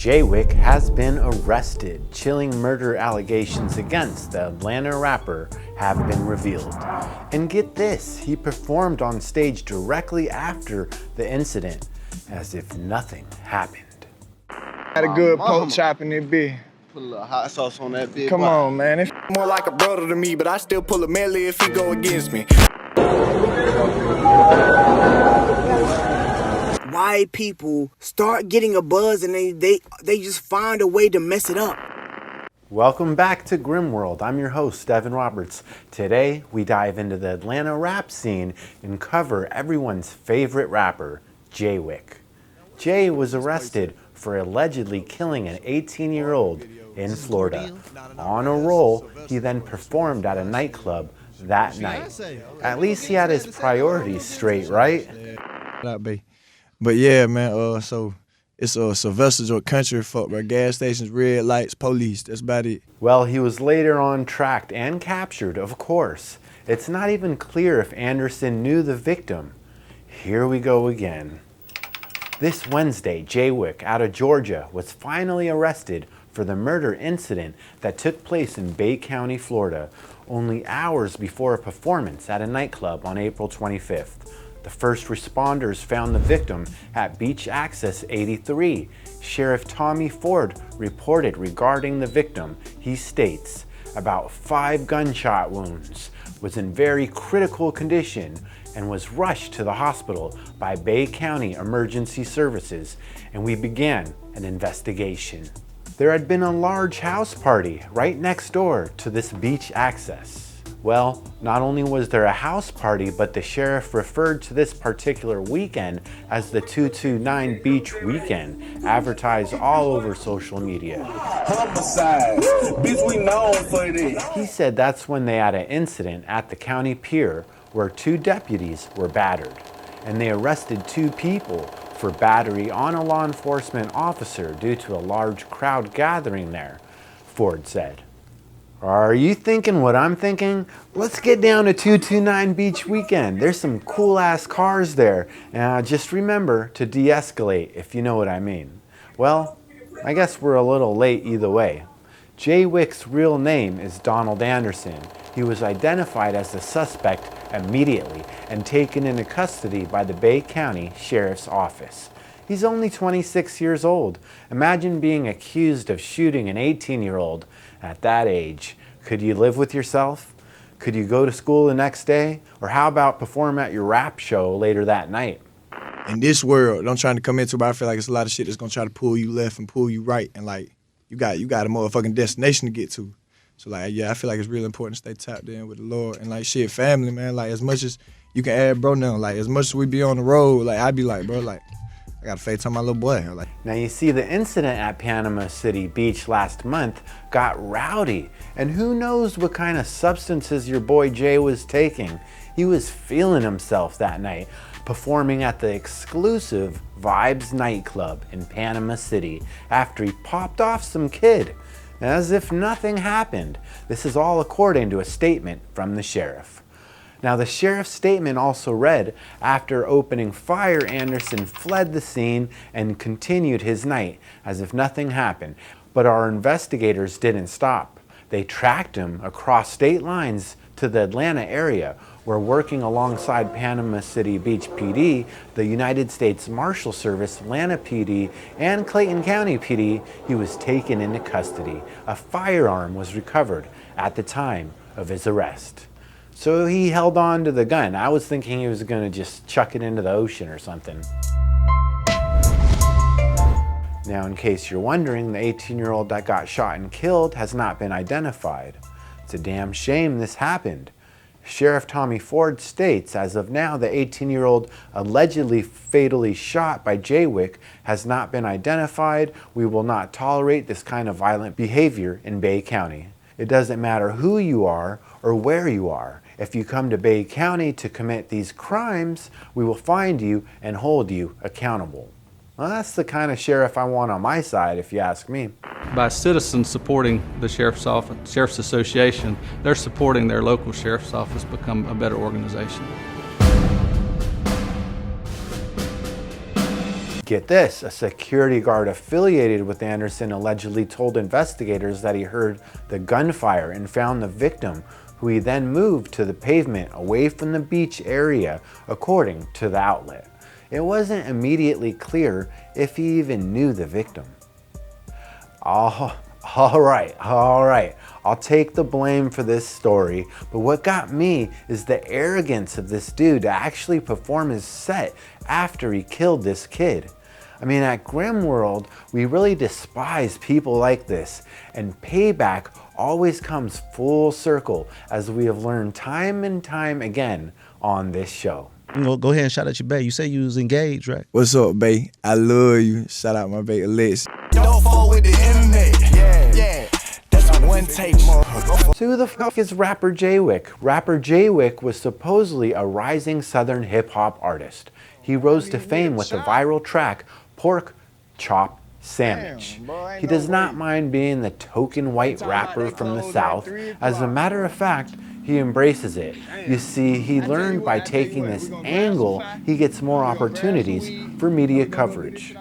Jaywick has been arrested. Chilling murder allegations against the Atlanta rapper have been revealed. And get this, he performed on stage directly after the incident, as if nothing happened. Had a good pork chop in that bitch. Put a little hot sauce on that bitch. Come on, man. It's more like a brother to me, but I still pull a melee if he go against me. Why people start getting a buzz and they just find a way to mess it up. Welcome back to Grim World. I'm your host, Devin Roberts. Today, we dive into the Atlanta rap scene and cover everyone's favorite rapper, JaYyWick. Jay was arrested for allegedly killing an 18-year-old in Florida. On a roll, he then performed at a nightclub that night. At least he had his priorities straight, right? But yeah, man, so it's Sylvester Joint country, fuck, bro. Gas stations, red lights, police, that's about it. Well, he was later on tracked and captured, of course. It's not even clear if Anderson knew the victim. Here we go again. This Wednesday, JaYyWick out of Georgia was finally arrested for the murder incident that took place in Bay County, Florida, only hours before a performance at a nightclub on April 25th. The first responders found the victim at Beach Access 83. Sheriff Tommy Ford reported regarding the victim. He states, about 5 gunshot wounds, was in very critical condition and was rushed to the hospital by Bay County Emergency Services, and we began an investigation. There had been a large house party right next door to this Beach Access. Well, not only was there a house party, but the sheriff referred to this particular weekend as the 229 Beach Weekend, advertised all over social media. Homicide, bitch, we known for this. He said that's when they had an incident at the county pier where 2 deputies were battered, and they arrested 2 people for battery on a law enforcement officer due to a large crowd gathering there, Ford said. Are you thinking what I'm thinking? Let's get down to 229 Beach Weekend. There's some cool ass cars there. Just remember to de-escalate, if you know what I mean. Well, I guess we're a little late either way. JaYyWick's real name is Donald Anderson. He was identified as the suspect immediately and taken into custody by the Bay County Sheriff's Office. He's only 26 years old. Imagine being accused of shooting an 18-year-old at that age. Could you live with yourself? Could you go to school the next day? Or how about perform at your rap show later that night? In this world, I'm trying to come into, but I feel like it's a lot of shit that's gonna try to pull you left and pull you right, and like you got a motherfucking destination to get to. So like, yeah, I feel like it's really important to stay tapped in with the Lord and like shit, family, man. Like as much as you can add bro now, like as much as we be on the road, like I be like, bro, like I gotta FaceTime my little boy. Like, now you see, the incident at Panama City Beach last month got rowdy, and who knows what kind of substances your boy Jay was taking. He was feeling himself that night, performing at the exclusive Vibes nightclub in Panama City after he popped off some kid, as if nothing happened. This is all according to a statement from the sheriff. Now, the sheriff's statement also read, after opening fire, Anderson fled the scene and continued his night as if nothing happened. But our investigators didn't stop. They tracked him across state lines to the Atlanta area, where, working alongside Panama City Beach PD, the United States Marshal Service, Atlanta PD, and Clayton County PD, he was taken into custody. A firearm was recovered at the time of his arrest. So he held on to the gun. I was thinking he was going to just chuck it into the ocean or something. Now, in case you're wondering, the 18-year-old that got shot and killed has not been identified. It's a damn shame this happened. Sheriff Tommy Ford states, as of now, the 18-year-old allegedly fatally shot by JaYyWick has not been identified. We will not tolerate this kind of violent behavior in Bay County. It doesn't matter who you are or where you are. If you come to Bay County to commit these crimes, we will find you and hold you accountable. Well, that's the kind of sheriff I want on my side, if you ask me. By citizens supporting the Sheriff's Office, Sheriff's Association, they're supporting their local Sheriff's Office become a better organization. Get this, a security guard affiliated with Anderson allegedly told investigators that he heard the gunfire and found the victim, who he then moved to the pavement away from the beach area, according to the outlet. It wasn't immediately clear if he even knew the victim. All right. I'll take the blame for this story, but what got me is the arrogance of this dude to actually perform his set after he killed this kid. I mean, at Grimworld, we really despise people like this, and payback always comes full circle, as we have learned time and time again on this show. Go ahead and shout out your bae. You say you was engaged, right? What's up, bae? I love you. Shout out my bae, Alex. Don't fall with the internet. Yeah. That's a one take more. So who the fuck is rapper JaYyWick? Rapper JaYyWick was supposedly a rising southern hip hop artist. He rose to fame with the viral track Pork Chop Sandwich. He does not mind being the token white rapper from the South. As a matter of fact, he embraces it. You see, he learned by taking this angle, he gets more opportunities for media coverage.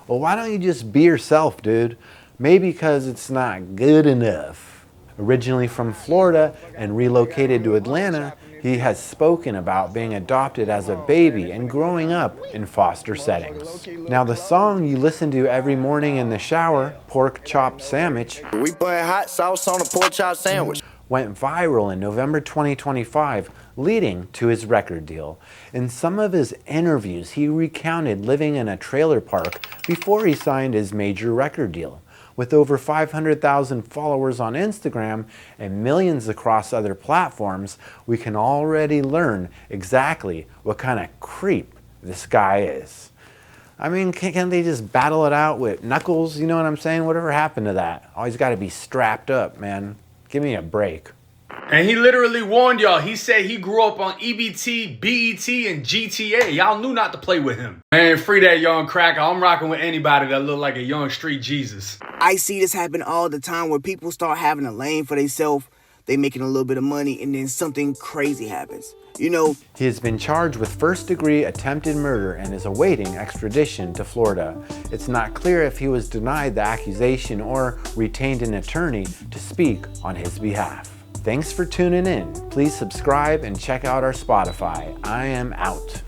Well, why don't you just be yourself, dude? Maybe because it's not good enough. Originally from Florida and relocated to Atlanta, he has spoken about being adopted as a baby and growing up in foster settings. Now, the song you listen to every morning in the shower, Pork Chop Sandwich, We put hot sauce on a pork chop sandwich. went viral in November 2025, leading to his record deal. In some of his interviews, he recounted living in a trailer park before he signed his major record deal. With over 500,000 followers on Instagram and millions across other platforms, we can already learn exactly what kind of creep this guy is. I mean, can't they just battle it out with knuckles? You know what I'm saying? Whatever happened to that? Always got to be strapped up, man. Give me a break. And he literally warned y'all. He said he grew up on EBT, BET, and GTA. Y'all knew not to play with him. Man, free that young cracker. I'm rocking with anybody that look like a young street Jesus. I see this happen all the time where people start having a lane for themselves. They making a little bit of money and then something crazy happens. You know, He has been charged with first-degree attempted murder and is awaiting extradition to Florida. It's not clear if he was denied the accusation or retained an attorney to speak on his behalf. Thanks for tuning in. Please subscribe and check out our Spotify. I am out.